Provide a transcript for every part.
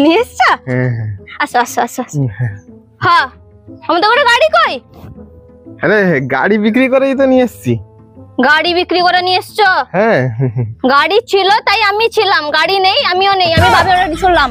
নিয়ে এসছো? আসো আসো আসো। হ্যাঁ আমাদের ঘরে গাড়ি কই? আরে গাড়ি বিক্রি করেই তো নিয়ে এসেছি। গাড়ি বিক্রি করে নিয়ে এসছো? হ্যাঁ গাড়ি ছিল তাই আমি ছিলাম, গাড়ি নেই আমিও নেই, আমি ভাবে ওটা শুনলাম।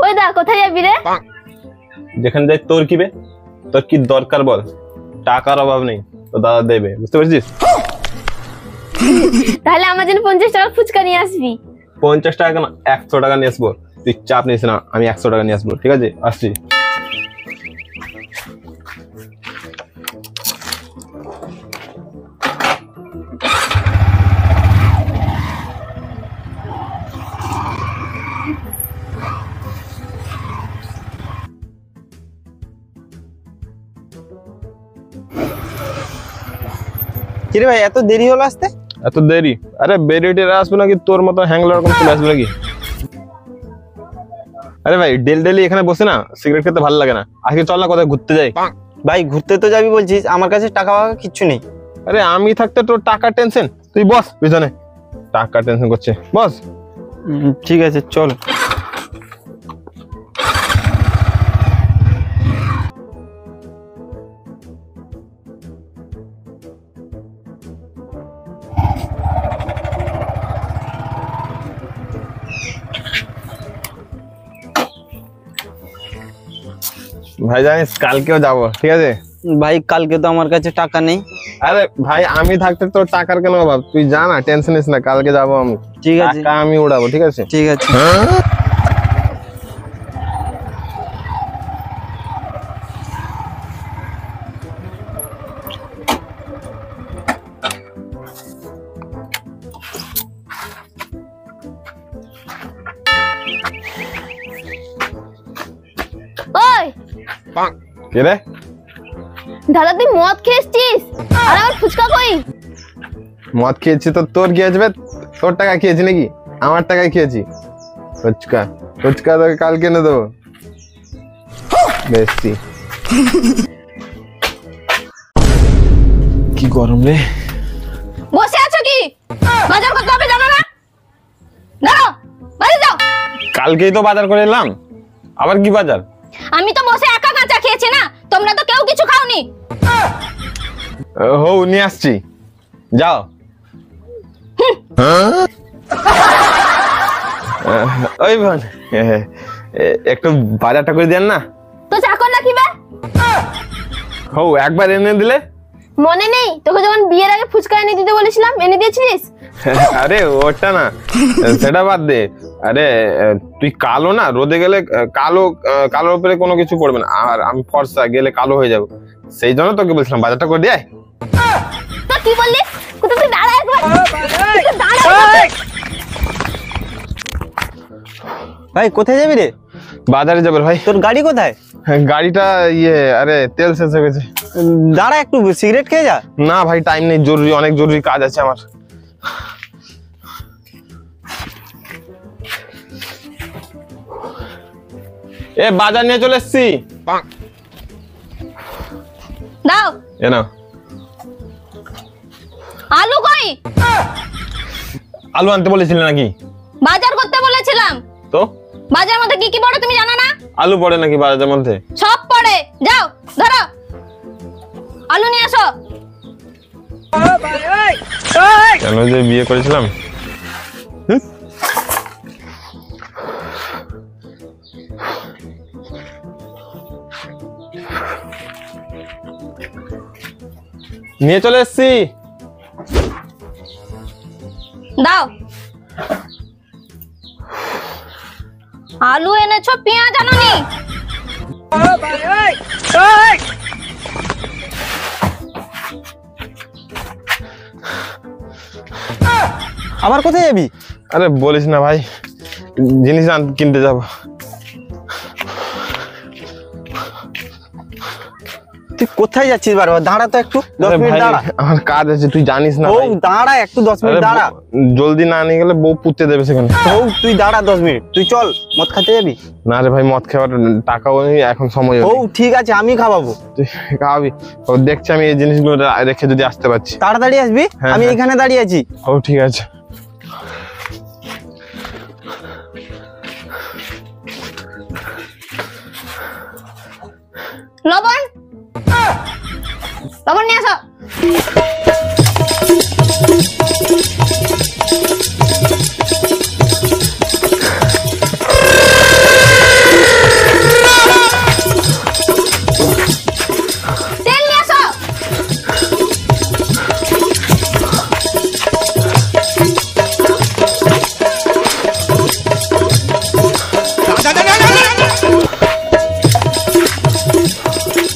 ওই দা কোথায় যাবি রে? যেখানে যাই তোর কি বে, তোর কি দরকার বল? টাকার অভাব নেই, তো দাদা দেবে, বুঝতে পারছিস? তাহলে আমার জন্য 50 টাকা ফুচকা নিয়ে আসবি। 50 টাকা না, 100 টাকা নিয়ে আসবো। তুই চাপ নিস না, আমি 100 টাকা নিয়ে আসবো, ঠিক আছে? আসছি। কিরে ভাই এত দেরি হলো আসতে? এত দেরি? আরে বেরিয়ে আসবো নাকি তোর মতো হ্যাংলার রকম চলে আসবে নাকি? আরে ভাই ডেলি এখানে বসে না সিগারেট খেতে ভালো লাগে না, আজকে চল না কোথায় ঘুরতে যাই। ভাই ঘুরতে তো যাবি বলছিস, আমার কাছে টাকা কিচ্ছু নেই। আরে আমি থাকতে তোর টাকার টেনশন, তুই বস পিছনে, টাকা টেনশন করছে, বস। ঠিক আছে চল। ভাই জানিস কালকেও যাবো, ঠিক আছে? ভাই কালকে তো আমার কাছে টাকা নেই। আরে ভাই আমি থাকতে তোর টাকার কেন অভাব, তুই যা না, টেনশন নিস না, কালকে যাবো আমি। ঠিক আছে টাকা আমি উড়াবো, ঠিক আছে? ঠিক আছে। ওই কে রে? দাদা তুই মদ খেয়েছিস আর আমার ফুচকা কই? মদ খেয়েছি তো তোর কি আসবে? তোর টাকা খেয়েছি নাকি? আমার টাকায় খেয়েছি। ফুচকা ফুচকা তোকে কালকে এনে দেবো। বেশি কি গরম রে। বসে আছো কি? বাজার করতে হবে জানো না? দাঁড়াও বাড়ি যাও। কালকেই তো বাজার করে এলাম, আবার কি বাজার? আমি তো বসে একা কাঁচা খেয়েছি না, তোমরা তো কেউ কিছু খাওনি। হো নিয়ে আসছি, যাও। ওই বোন একটু বাজারটা করে দেন না। তো চাকর রাখিবে? হো একবার এনে দিলে। মনে নেই তোকে যখন বিয়ের আগে ফুচকা এনে দিতে বলেছিলাম, এনে দিয়েছিলিস? আরে ওটা না, সেটা বাদ দে। আরে তুই কালো না, রোদে গেলে কালো, কালোর উপরে কোনো কিছু পড়বে না, আর আমি ফর্সা গেলে কালো হয়ে যাবো, সেই জন্য তোকে বলছিলাম বাজারটা করে দিয়ে। তো কি বললি? কোথাও তুই দাঁড়া একবার, ভাই কোথায় যাবি রে? বাজারে যাবে ভাই। তোর গাড়ি কোথায়? গাড়িটা আরে তেল শেষ হয়ে গেছে। দাঁড়া একটু সিগারেট খেয়ে যা। না ভাই টাইম নেই, জরুরি, অনেক জরুরি কাজ আছে আমার। বাজার নিয়ে চলে এসছি। দাও। এ নাও। আলু কই? আলু আনতে বলেছিলে নাকি? বাজার করতে বলেছিলাম তো বাজার মধ্যে কি কি পড়ে তুমি জানো না? আলু পড়ে নাকি বাজারের মধ্যে? সব পড়ে, যাও ধরো আলু নিয়ে আসো। কেন যে বিয়ে করেছিলাম। নিয়ে চলে এসছি, দাও। আলু এনেছো, পেঁয়াজ আনোনি? আবার কোথায় যাবি? আরে বলিস না ভাই, জিনিস কিনতে যাব। তুই কোথায় যাচ্ছিস বারবার? দাঁড়া তো একটু, 10 আরে মিনিট ভাই, দাঁড়া। আমার কাজ আছে, তুই জানিস না ও ভাই। দাঁড়া একটু, 10 আরে মিনিট দাঁড়া। জলদি না নিয়ে গেলে বউ পুঁতে দেবে সেখানে। ও তুই দাঁড়া 10 মিনিট, তুই চল মদ খেতে যাবি। না রে ভাই, মদ খাওয়ার টাকাও নেই এখন, সময় ও ঠিক আছে আমি খাওয়াবো। তুই খাওয়াবি? ও দেখছি আমি এই জিনিসগুলো রেখে যদি আসতে পারছি। তাড়াতাড়ি আসবি, হ্যাঁ, আমি হ্যাঁ। এখানে দাঁড়িয়ে আছি। ও ঠিক আছে। লবণ লবণ নিয়ে আসো। তেল নিয়ে আসো।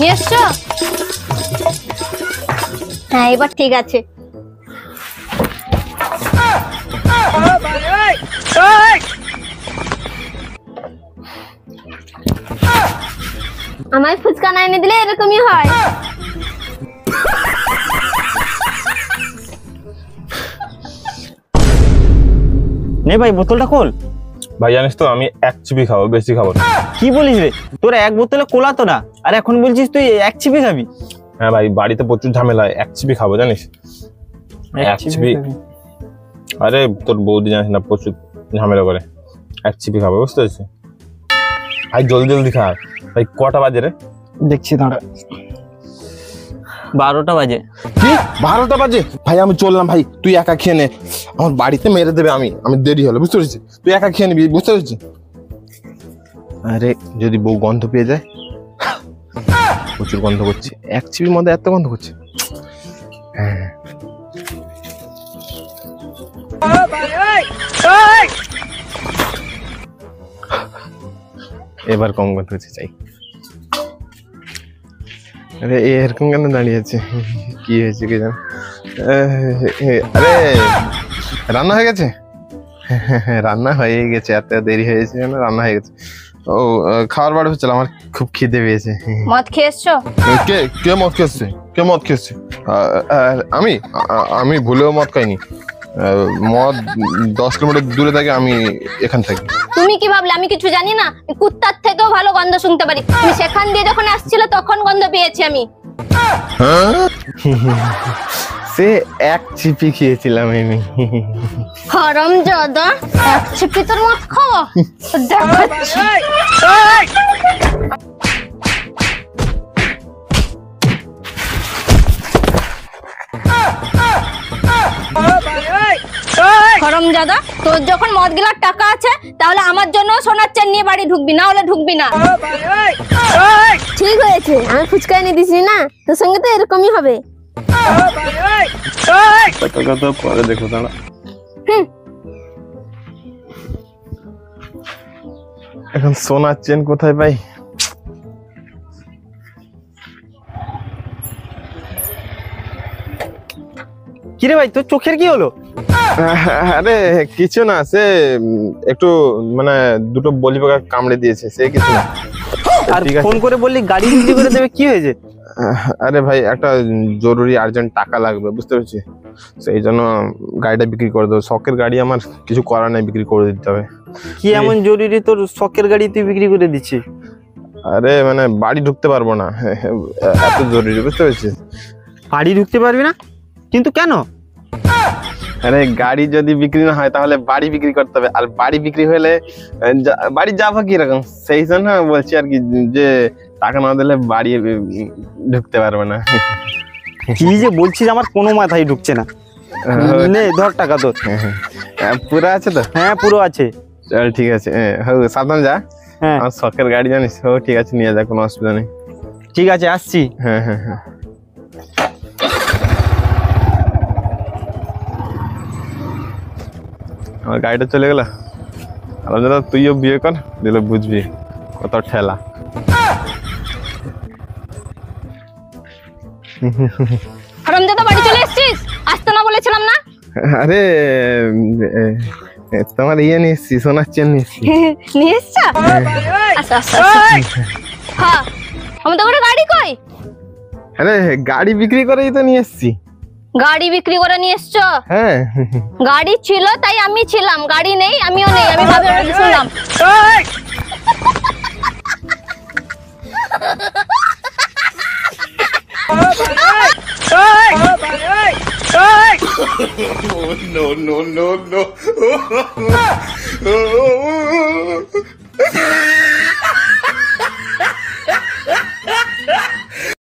নিয়ে এসছো? হ্যাঁ এবার ঠিক আছে। আমায় ফুচকা না এনে দিলে এরকমই হয়। নে ভাই বোতলটা খোল। ভাই জানিস তো আমি 1 চিপি খাবো, বেশি খাবো না। কি বলিস রে, তোর এক বোতলে কোলা তো না, আর এখন বলছিস তুই 1 চিপি খাবি? হ্যাঁ ভাই, বাড়িতে প্রচুর ঝামেলা, 1 চিপি খাবো জানিস। 1 চিপি, আরে তোর বৌদি জানিস না প্রচুর ঝামেলা করে। 1 চিপি খাবো, বুঝতে পারছিস? ভাই জলদি জলদি খা। ভাই কটা বাজে রে? দেখছি দাঁড়া, 12টা বাজে। কি 12টা বাজে? ভাই আমি চললাম ভাই, তুই একা খেয়ে নে, আমার বাড়িতে মেরে দেবে, আমি দেরি হলো, বুঝতে পেরেছিস? তুই একা খেয়ে নিবি, বুঝতে পেরেছিস? আরে যদি বউ গন্ধ পেয়ে যায়, প্রচুর গন্ধ করছে, 1 চিপির মধ্যে এত গন্ধ করছে। হ্যাঁ এবার কম গন্ধ হচ্ছে, চাই। আরে এরকম কেন দাঁড়িয়ে আছে? কি হয়েছে কি জান? আরে রান্না হয়ে গেছে? হ্যাঁ রান্না হয়ে গেছে, এত দেরি হয়েছে কেন? রান্না হয়ে গেছে। ও খাবার বার হচ্ছিল, আমার খুব খিদে পেয়েছে। মদ খেয়ে এসছো? কে কে মদ খেয়েছে? কে মদ খেয়েছে? আমি আমি ভুলেও মদ খাইনি। মদ 10 কিলোমিটার দূরে থাকে, আমি এখান থাকি। তুমি কি ভাবলে আমি কিছু জানি না? আমি কুত্তার থেকেও ভালো গন্ধ শুনতে পারি। তুমি সেখান দিয়ে যখন আসছিল তখন গন্ধ পেয়েছি আমি। সে 1 চিপি খেয়েছিলাম আমি। হারামজাদা, 1 চিপি তোর মদ খাওয়া দেখাচ্ছি। হারামজাদা, তোর যখন মদ গিলার টাকা আছে তাহলে আমার জন্য সোনার চেন নিয়ে বাড়ি ঢুকবি, না হলে ঢুকবি না। ঠিক হয়েছে, আমি ফুচকা এনে দিছি না, তোর সঙ্গে তো এরকমই হবে। কথা পরে দেখো দাঁড়া। এখন সোনার চেন কোথায় পাই? কিরে ভাই তোর চোখের কি হলো? আরে কিছু না, সে একটু মানে দুটো বলি পোকা কামড়ে দিয়েছে, সে কিছু না। আর ঠিক আছে। ফোন করে বললি গাড়ি বিক্রি করে দেবে, কি হয়েছে? আরে ভাই একটা জরুরি আর্জেন্ট টাকা লাগবে, বুঝতে পারছি, সেই জন্য গাড়িটা বিক্রি করে দেবো। শখের গাড়ি, আমার কিছু করার নাই, বিক্রি করে দিতে হবে। কি এমন জরুরি তোর শখের গাড়ি তুই বিক্রি করে দিচ্ছিস? আরে মানে বাড়ি ঢুকতে পারবো না, এত জরুরি, বুঝতে পারছিস? বাড়ি ঢুকতে পারবি না? কিন্তু কেন? আরে গাড়ি যদি বিক্রি না হয় তাহলে বাড়ি বিক্রি করতে হবে, আর বাড়ি বিক্রি হলে বাড়ি যাবো কিরকম, সেই জন্য বলছি আর কি, যে টাকা না দিলে বাড়ি ঢুকতে পারবে না। কি যে বলছিস, আমার কোনো মাথায় ঢুকছে না। নে ধর টাকা তোর। পুরো আছে তো? হ্যাঁ পুরো আছে। চল ঠিক আছে, সাবধান যা। হ্যাঁ আমার শখের গাড়ি জানিস। ও ঠিক আছে, নিয়ে যা, কোনো অসুবিধা নেই। ঠিক আছে আসছি। হ্যাঁ হ্যাঁ হ্যাঁ। আমার গাড়িটা চলে গেল। আলাদা তুইও বিয়ে কর, দিলে বুঝবি কত ঠেলা। হারামজাদা, বাড়ি চলে এসেছিস? আসতে না বলেছিলাম না? আরে তোমার ইয়ে নিয়ে এসছি, সোনার চেন নিয়ে এসছি। নিয়ে এসছো? আচ্ছা আচ্ছা। হ্যাঁ, আমাদের ঘরে গাড়ি কই? আরে গাড়ি বিক্রি করেই তো নিয়ে এসছি। গাড়ি বিক্রি করে নিয়ে এসছো? হ্যাঁ। গাড়ি ছিল তাই আমি ছিলাম, গাড়ি নেই আমিও নেই, আমি ভাবে শুনলাম। no, no, no, no.